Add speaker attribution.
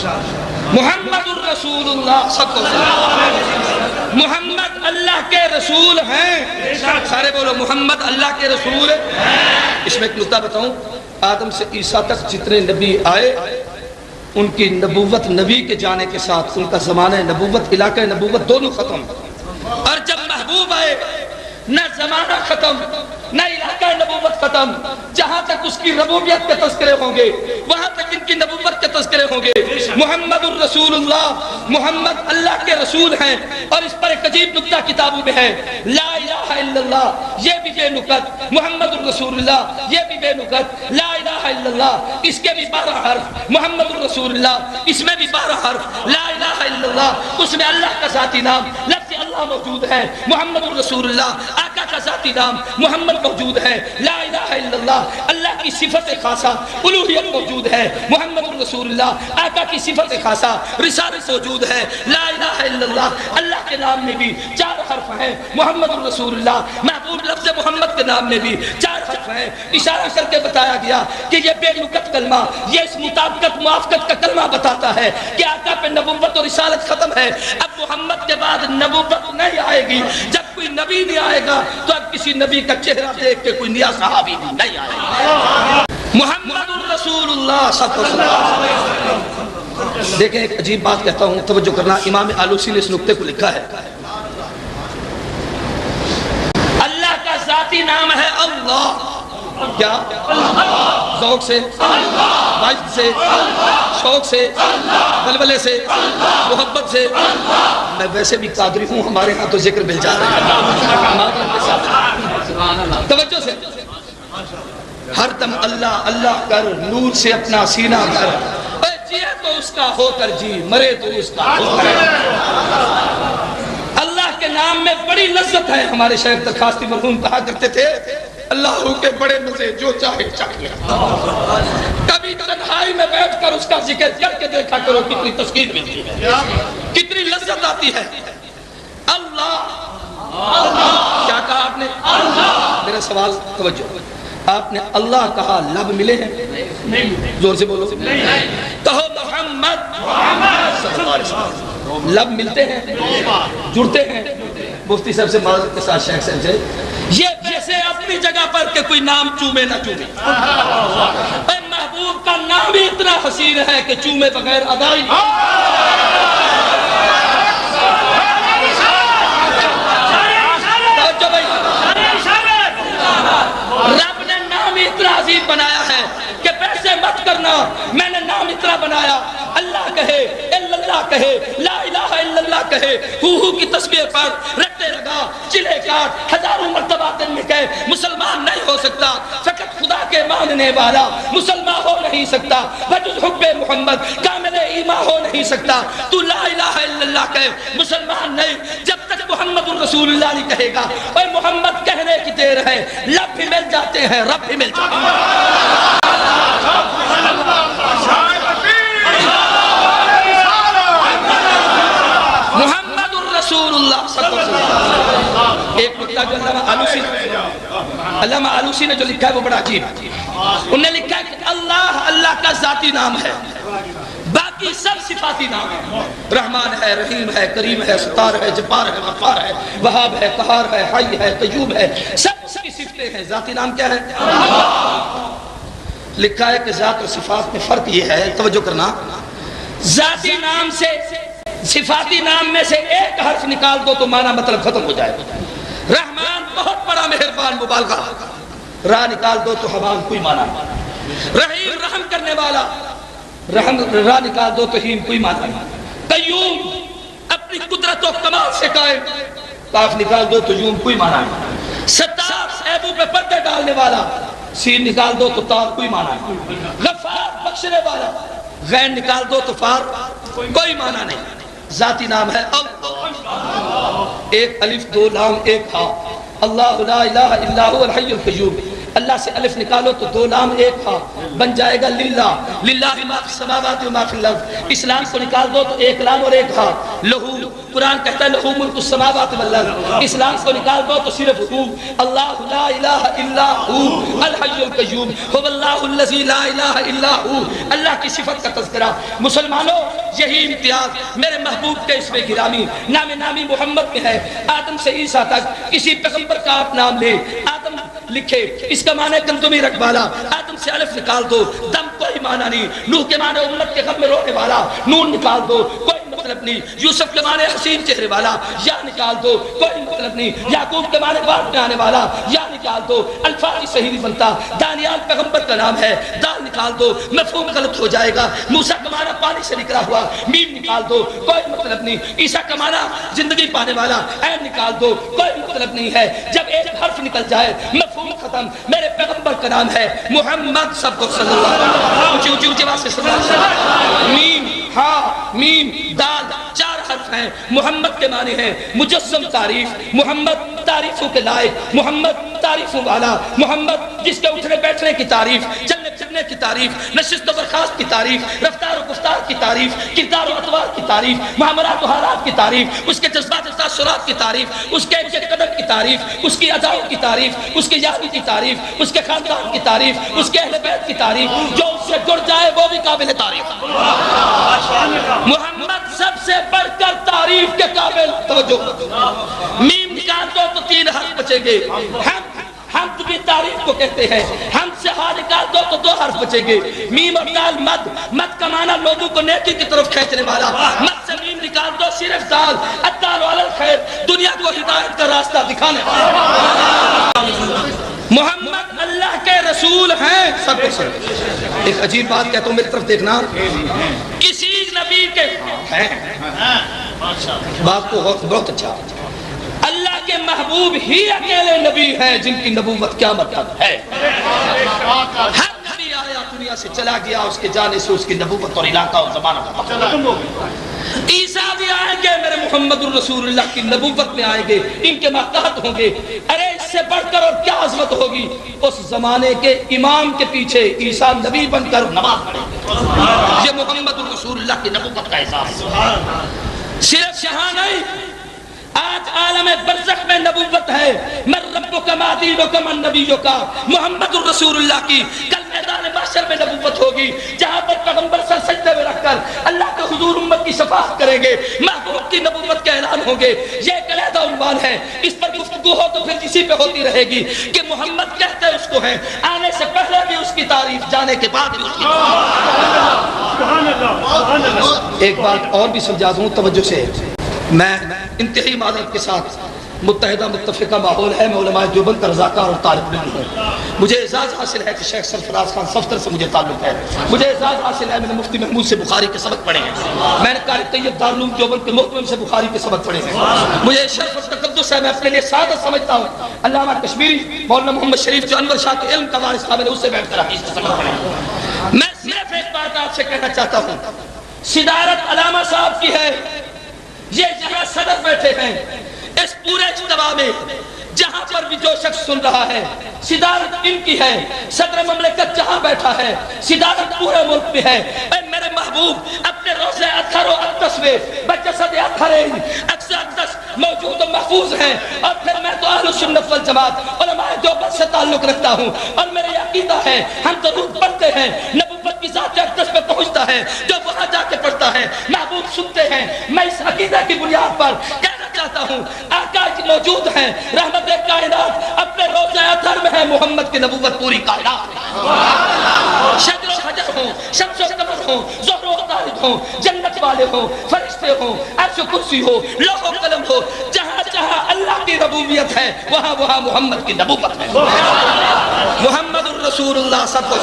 Speaker 1: محمد الرسول اللہ سب کو محمد اللہ کے رسول ہیں. سارے بولو محمد اللہ کے رسول ہیں. اس میں ایک نکتہ بتاؤں. آدم سے عیسیٰ تک جتنے نبی آئے ان کی نبوت نبی کے جانے کے ساتھ ان کا زمانہ نبوت علاقہ نبوت دونوں ختم. اور جب محبوب آئے نہ زمانہ ختم نہ علاقہ نبوت ختم. جہاں تک اس کی ربوبیت کے تذکرے ہوں گے وہاں تک ان کی نبوت کے تذکرے ہوں گے. محمد الرسول اللہ محمد اللہ کے رسول ہیں. اور اس پر ایک عجیب نکتہ کتابوں میں ہے. لا الہ الا اللہ یہ بھی بے نکت. محمد الرسول اللہ یہ بھی بے نکت. لا الہ الا اللہ اس کے بھی 12 حرف. محمد الرسول اللہ اس میں بھی 12 حرف. لا الہ الا اللہ اس میں اللہ کا ذاتی نام لفظ اللہ موجود ہے. محمد الرسول اللہ آقا کا ذاتی نام محمد موجود ہے. لا الہ الا اللہ اللہ کی صفت خاصہ الوہیت موجود ہے. محمد الرسول اللہ آقا کی صفت خاصہ رسالت موجود ہے. لا الہ الا اللہ اللہ کے نام میں بھی 4 حرف ہیں. محمد الرسول اللہ محبوب لفظ محمد کے نام میں بھی 4 حرف ہیں. اشارہ کر کے بتایا گیا کہ یہ بے نکت کلمہ یہ اس مطابقت موافقت کا کلمہ بتاتا ہے کہ آقا پہ نبوت اور رسالت ختم ہے. اب محمد کے بعد نبوت نہیں آئے گی. جب کوئی نبی نہیں آئے گا تو اب کسی نبی کا چہرہ دیکھ کے کوئی نیا صحابی نہیں آئے گا. محمد الرسول اللہ صلی اللہ علیہ وسلم. دیکھیں ایک عجیب بات کہتا ہوں توجہ کرنا. امام آلوسی نے اس نقطے کو لکھا ہے. اللہ کا ذاتی نام ہے اللہ. کیا ذوق سے وجد سے شوق سے بلبلے سے محبت سے. میں ویسے بھی قادری ہوں ہمارے ہاں تو ذکر مل جاتا ہے. توجہ سے ہر دم اللہ اللہ کر نور سے اپنا سینہ کر. جیے تو اس کا ہو کر جی مرے تو اس کا ہو کر. اللہ کے نام میں بڑی لذت ہے. ہمارے شیخ درخواستی مرحوم کہا کرتے تھے اللہ کے بڑے مزے جو چاہے چاہے. کبھی تنہائی میں بیٹھ کر اس کا ذکر کر کے دیکھا کرو کتنی تسکین ملتی ہے کتنی لذت آتی ہے. اللہ کیا کہا آپ نے؟ میرا سوال توجہ. آپ نے اللہ کہا لب ملے ہیں؟ زور سے بولو. کہو محمد صلی اللہ علیہ وسلم. لب ملتے ہیں جڑتے ہیں. مفتی صاحب سے معذرت کے ساتھ شیخ صاحب سے یہ ویسے اپنی جگہ پر کہ کوئی نام چومے نہ چومے. محبوب کا نام ہی اتنا حسین ہے کہ چومے بغیر ادا ہی رب نے نام اتنا عظیم بنایا ہے کہ پیسے مت کرنا. میں نے نام اتنا بنایا اللہ کہے اللہ کہے لا الہ الا اللہ کہے ہو کی تسبیح پڑھ رٹے لگا چلے کاٹ ہزاروں مرتبہ دن میں کہے مسلمان نہیں ہو سکتا. فقط خدا کے ماننے والا مسلمان ہو نہیں سکتا. بجز حب محمد کامل ایمان ہو نہیں سکتا. تو لا الہ الا اللہ کہے مسلمان نہیں جب تک محمد الرسول اللہ نہیں کہے گا. اور محمد کہنے کی دیر ہے لب بھی مل جاتے ہیں رب بھی مل جاتے ہیں. محمد الرسول اللہ صلی اللہ علیہ وسلم. ایک نکتہ جو علامہ آلوسی نے جو لکھا ہے وہ بڑا عجیب. انہوں نے لکھا ہے کہ اللہ اللہ کا ذاتی نام ہے باقی سب صفاتی نام ہے. رحمان ہے رحیم ہے کریم ہے ستار ہے جبار ہے غفار ہے وہاب ہے قہار ہے حی ہے قیوم ہے. سب کی صفتیں ہیں. ذاتی نام کیا ہے؟ لکھا ہے کہ ذات اور صفات میں فرق یہ ہے توجہ کرنا. ذاتی نام سے صفاتی نام میں سے ایک حرف نکال دو تو معنی مطلب ختم ہو جائے. رحمان بہت بڑا مہربان مبالغہ. راہ نکال دو تو حبان کوئی معنی نہیں. رحیم رحم کرنے والا راہ نکال دو تو ہیم کوئی معنی نہیں. قیوم اپنی قدرت و کمال سے قائم قاف نکال دو تو یوم کوئی معنی نہیں. ستار عیبوں پہ پردے ڈالنے والا سین نکال دو تو تار کوئی معنی نہیں. غفار بخشنے والا غین نکال دو تو فار کوئی معنی نہیں. ذاتی نام ہے اللہ. ایک الف دو لام ایک ہا. اللہ لا الہ الا هو الحی القیوم. اللہ سے الف نکالو تو دو لام ایک ہا بن جائے گا للہ. للہ ما فی السماوات و ما فی الارض. اسلام کو نکال دو تو ایک لام اور ایک ہا لہو قرآن کہتا ہے لہو ملک السماوات والارض، اسلام کو نکال دو تو صرف ہو اللہ لا الہ الا ہو الحی القیوم هو اللہ الذی لا الہ الا ہو، اللہ کی صفت کا تذکرہ۔ مسلمانوں یہی امتیاز میرے محبوب کے اسم گرامی نام نامی محمد میں ہے۔ آدم سے عیسیٰ تک کسی پیغمبر کا آپ نام لے، آدم لکھے اس کا معنی گندمی رکھ والا، آدم سے الف نکال دو دم کوئی معنی نہیں، نوح کے معنی امت کے غم میں رونے والا، نون نکال دو کوئی مطلب نہیں، یوسف کے معنی حسین چہرے والا، یا نکال دو کوئی مطلب نہیں، یعقوب کے معنی بعد میں آنے والا، یا نکال دو الفاظ صحیح نہیں بنتا، دانیال پیغمبر کا نام ہے، دال نکال دو مفہوم غلط ہو جائے گا، موسیٰ کا معنی پانی سے نکلا ہوا، میم نکال دو کوئی مطلب نہیں، عیسیٰ کا معنی زندگی پانے والا، عین نکال دو کوئی مطلب نہیں ہے، جب ایک حرف نکل جائے مفہوم ختم۔ میرے پیغمبر کا نام ہے محمد، سب کو صلی اللہ علیہ وسلم، اونچی اونچی اونچی آواز سے صلی اللہ علیہ وسلم۔ میم ہا میم دال چار حرف ہیں، محمد کے معنی ہیں مجسم تعریف، محمد تعریفوں کے لائق، محمد تعریفوں والا، محمد جس کے اٹھنے بیٹھنے کی تعریف، چلنے پھرنے کی تعریف، نشست و برخاست کی تعریف، رفتار و گفتار کی تعریف، کردار و اطوار کی تعریف، معاملات و حالات کی تعریف، اس کے جذبات و تاثرات کی تعریف، اس کے قدر کی تعریف، اس کی اداؤں کی تعریف، اس کی یادی کی تعریف، اس کے خاندان کی تعریف، اس کے اہل بیت کی تعریف، جو اس سے جڑ جائے وہ بھی قابل تعریف۔ محمد سب سے بڑھ کر تعریف کے قابل، توجہ میم نکال دو تو تین حرف بچیں گے، حمد بھی تعریف کو کہتے ہیں، حمد سے ہاں نکال دو تو دو حرف بچیں گے، میم اور دال مد، مد کا معنی لوگوں کو نیکی کی طرف کھینچنے والا، مد سے میم نکال دو صرف دال، الدال علی الخیر، دنیا کو ہدایت کا راستہ دکھانے والا۔ محمد اللہ کے رسول ہیں، سب کو سن۔ ایک عجیب بات کہتا ہوں میری طرف دیکھنا، کسی نبی کے ہیں بات کو بہت اچھا، اللہ کے محبوب ہی اکیلے نبی ہیں جن کی نبوت قیامت تک ہے۔ ہر نبی آیا دنیا سے چلا گیا، اس کے جانے سے اس کی نبوت اور علاقہ اور زمانہ ختم ہو گیا۔ عیسیٰ بھی آئیں گے میرے محمد الرسول اللہ کی نبوت میں آئیں گے، ان کے ماتحت ہوں گے۔ ارے اس سے بڑھ کر اور کیا عظمت ہوگی، اس زمانے کے امام کے پیچھے عیسیٰ نبی بن کر نماز پڑھیں گے۔ یہ محمد الرسول اللہ کی نبوت کا احساس، صرف یہاں نہیں، آج عالم برزخ میں نبوت ہے، من ربک ما دینک من نبیک، محمد الرسول اللہ کی کل میدان محشر میں نبوت ہوگی، جہاں پر پیغمبر سر سجدے میں رکھ کر اللہ کے حضور امت کی شفاعت کریں گے، محبوب کی نبوت کے اعلان ہوں گے۔ یہ ایک علیحدہ عنوان ہے، اس پر گفتگو ہو تو پھر اسی پہ ہوتی رہے گی کہ محمد کہتے اس کو ہیں، آنے سے پہلے بھی اس کی تعریف، جانے کے بعد بھی اس کی تعریف۔ ایک بات اور بھی سمجھا دوں توجہ سے، میں انتہائی معذرت کے ساتھ، متحدہ متفقہ ماحول ہے، میں علماء دیوبند کا رضاکار اور طالب علم ہوں، مجھے اعزاز حاصل ہے کہ شیخ سرفراز خان صفتر سے مجھے تعلق ہے، مجھے اعزاز حاصل ہے میں نے مفتی محمود سے بخاری کے سبق پڑھے ہیں، میں نے قاری طیب دارالعلوم دیوبند کے محتمم سے بخاری کے سبق پڑھے ہیں، مجھے شرف اور تقدس ہے، میں اپنے لیے سعادت سمجھتا ہوں علامہ کشمیری مولانا محمد شریف جو انور شاہ کے علم کا وارث تھا، میں نے اس سے بیٹھ کر حدیث کے سبق پڑھے۔ میں صرف ایک بات آپ سے کہنا چاہتا ہوں، صدارت علامہ صاحب کی ہے، یہ جہاں صدر بیٹھے ہیں اس پورے اجتماع میں، جہاں پر بھی جو شخص سن رہا ہے، صدارت ان کی ہے، صدر مملکت جہاں بیٹھا ہے، صدارت پورے ملک میں ہے۔ اے میرے محبوب اپنے روزے اطہر و اقدس میں بجسد اطہرین اقصى اقدس موجود و محفوظ ہیں، اور پھر میں تو اہل سنت والجماعت علماء دیوبند سے تعلق رکھتا ہوں، اور میرے عقیدہ ہے ہم درود پڑھتے ہیں، نبوت کی ذات اقدس پہ پہنچتا ہے، جو وہاں جا کے پڑھتا ہے محبوب سنتے ہیں۔ میں اس عقیدہ کی بنیاد پر کہنا چاہتا ہوں آقا موجود ہیں، رحمت کائنات اپنے روزہ اطہر میں ہے، محمد کی نبوت پوری کائنات میں، شجر و حجر ہوں، شمس و قمر ہوں، ظہر و عطارد ہوں، جنت والے ہوں، فرشتے ہوں، عرش و کرسی ہو، لوح و قلم ہو، جہاں جہاں اللہ کی ربوبیت ہے وہاں وہاں محمد کی نبوت ہے۔ محمد الرسول اللہ سب کو